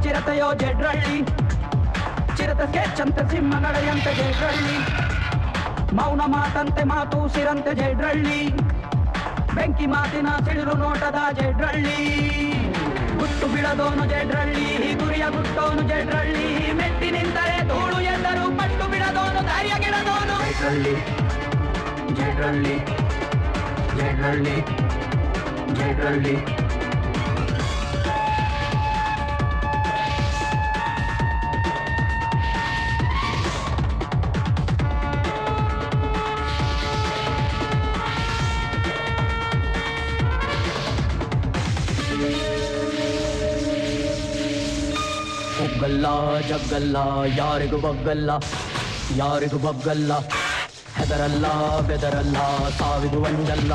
ಚಿರತೆಯೋ ಜೆಡ್ರಳ್ಳಿ, ಚಿರತೆ ಸ್ಕೆಚ್ಚಂತೆ ಸಿಂಹಗಳೆಯಂತೆ ಜೆಡ್ರಳ್ಳಿ, ಮೌನ ಮಾತಂತೆ ಮಾತು ಸಿರಂತೆ ಜೆಡ್ರಳ್ಳಿ, ಬೆಂಕಿ ಮಾತಿನ ಸಿಡಿಲು ನೋಟದ ಜೆಡ್ರಳ್ಳಿ, ಗುಟ್ಟು ಬಿಡದೋನು ಜೆಡ್ರಳ್ಳಿ, ಗುರಿಯ ಗುಟ್ಟೋನು ಜೆಡ್ರಳ್ಳಿ, ಮೆಟ್ಟಿ ನಿಂತರೆ ಧೂಳು ಎಂದರು ಪಟ್ಟು ಬಿಡದೋನು ಧೈರ್ಯ ಗಿಡದೋನು ಜೆಡ್ರಳ್ಳಿ, ಜೆಡ್ರಳ್ಳಿ, ಜೆಡ್ರಳ್ಳಿ, ಜೆಡ್ರಳ್ಳಿ. ಒಗ್ಗಲ್ಲ ಜಗ್ಗಲ್ಲ ಯಾರಿಗೂ ಬಗ್ಗಲ್ಲ, ಯಾರಿಗೂ ಬಗ್ಗಲ್ಲ, ಹೆದರಲ್ಲ ಬೆದರಲ್ಲ, ಸಾವಿಗೂ ಅಂಜಲ್ಲ,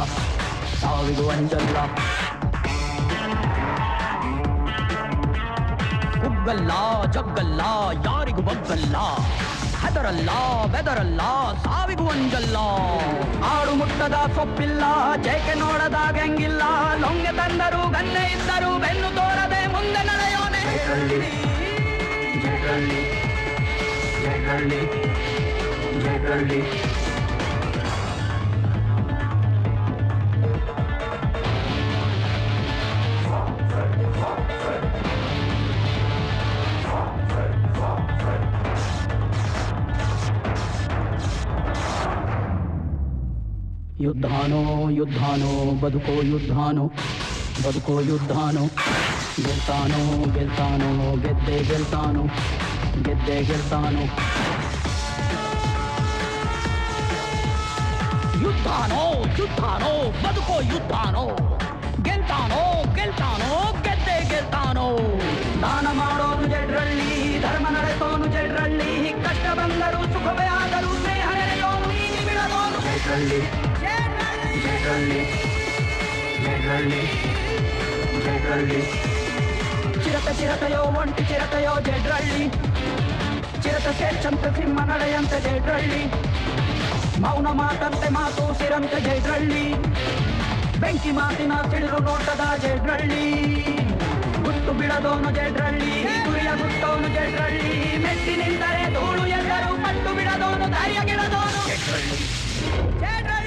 ಸಾವಿಗೂ ಅಂಜಲ್ಲ. ಒಗ್ಗಲ್ಲ ಜಗ್ಗಲ್ಲ ಯಾರಿಗೂ ಬಗ್ಗಲ್ಲ, ಹೆದರಲ್ಲ ಬೆದರಲ್ಲ, ಸಾವಿಗೂ ಅಂಜಲ್ಲ. ಆಡು ಮುಟ್ಟದ ಸೊಪ್ಪಿಲ್ಲ, ಜೇಕೆ ನೋಡದಾಗಂಗಿಲ್ಲ, ಲೊಂಗೆ ತಂದರು ಗನ್ನೆ ಇದ್ದರು ಬೆನ್ನು ತೋರದೆ ಮುಂದೆ ನಡೆಯೋನೆ ಜೆಡ್ರಳ್ಳಿ, ಜೆಡ್ರಳ್ಳಿ, ಜೆಡ್ರಳ್ಳಿ. ಯುದ್ಧಾನೋ ಯುದ್ಧಾನೋ ಬದುಕೋ ಯುದ್ಧಾನೋ, ಬದುಕೋ ಯುದ್ಧಾನೋ, ಗೆಲ್ತಾನೋ ಗೆಲ್ತಾನೋ ಗೆದ್ದೆ ಗೆಲ್ತಾನೋ, ಗೆದ್ದೆ ಗೆಲ್ತಾನೋ. ಯುದ್ಧಾನೋ ಯುದ್ಧಾನೋ ಬದುಕೋ ಯುದ್ಧಾನೋ, ಗೆಲ್ತಾನೋ ಗೆಲ್ತಾನೋ ಗೆದ್ದೆ ಗೆಲ್ತಾನೋ. ದಾನ ಮಾಡೋನು ಜೆಡ್ರಳ್ಳಿ, ಧರ್ಮ ನಡೆಸೋನು ಜೆಡ್ರಳ್ಳಿ, ಕಷ್ಟ ಬಂದರು ಸುಖವೇ ಆದರೂ ಸ್ನೇಹ ನೆರೆಯೋನು ನೀತಿ ಬಿಡದೋನು ಜೆಡ್ರಳ್ಳಿ, ಜೆಡ್ರಳ್ಳಿ, ಜೆಡ್ರಳ್ಳಿ, ಜೆಡ್ರಳ್ಳಿ. ಚಿರತೆ ಚಿರತೆಯೋ ಒಂಟಿ ಚಿರತೆಯೋ ಜೆಡ್ರಳ್ಳಿ, ಚಿರತೆ ಸ್ಕೆಚ್ಚಂತೆ ಸಿಂಹ ನಡೆಯಂತೆ ಜೆಡ್ರಳ್ಳಿ, ಮೌನ ಮಾತಂತೆ ಮಾತು ಸಿರಂತೆ ಜೆಡ್ರಳ್ಳಿ, ಬೆಂಕಿ ಮಾತಿನ ಸಿಡಿಲು ನೋಟದ ಜೆಡ್ರಳ್ಳಿ, ಗುಟ್ಟು ಬಿಡದೋನು ಜೆಡ್ರಳ್ಳಿ, ಗುರಿಯ ಗುಟ್ಟೋನು ಜೆಡ್ರಳ್ಳಿ, ಮೆಟ್ಟಿ ನಿಂತರೆ ಧೂಳು ಎಂದರು ಪಟ್ಟು ಬಿಡದೋನು ಧೈರ್ಯ ಗಿಡದೋನು ಜೆಡ್ರಳ್ಳಿ, ಜೆಡ್ರಳ್ಳಿ.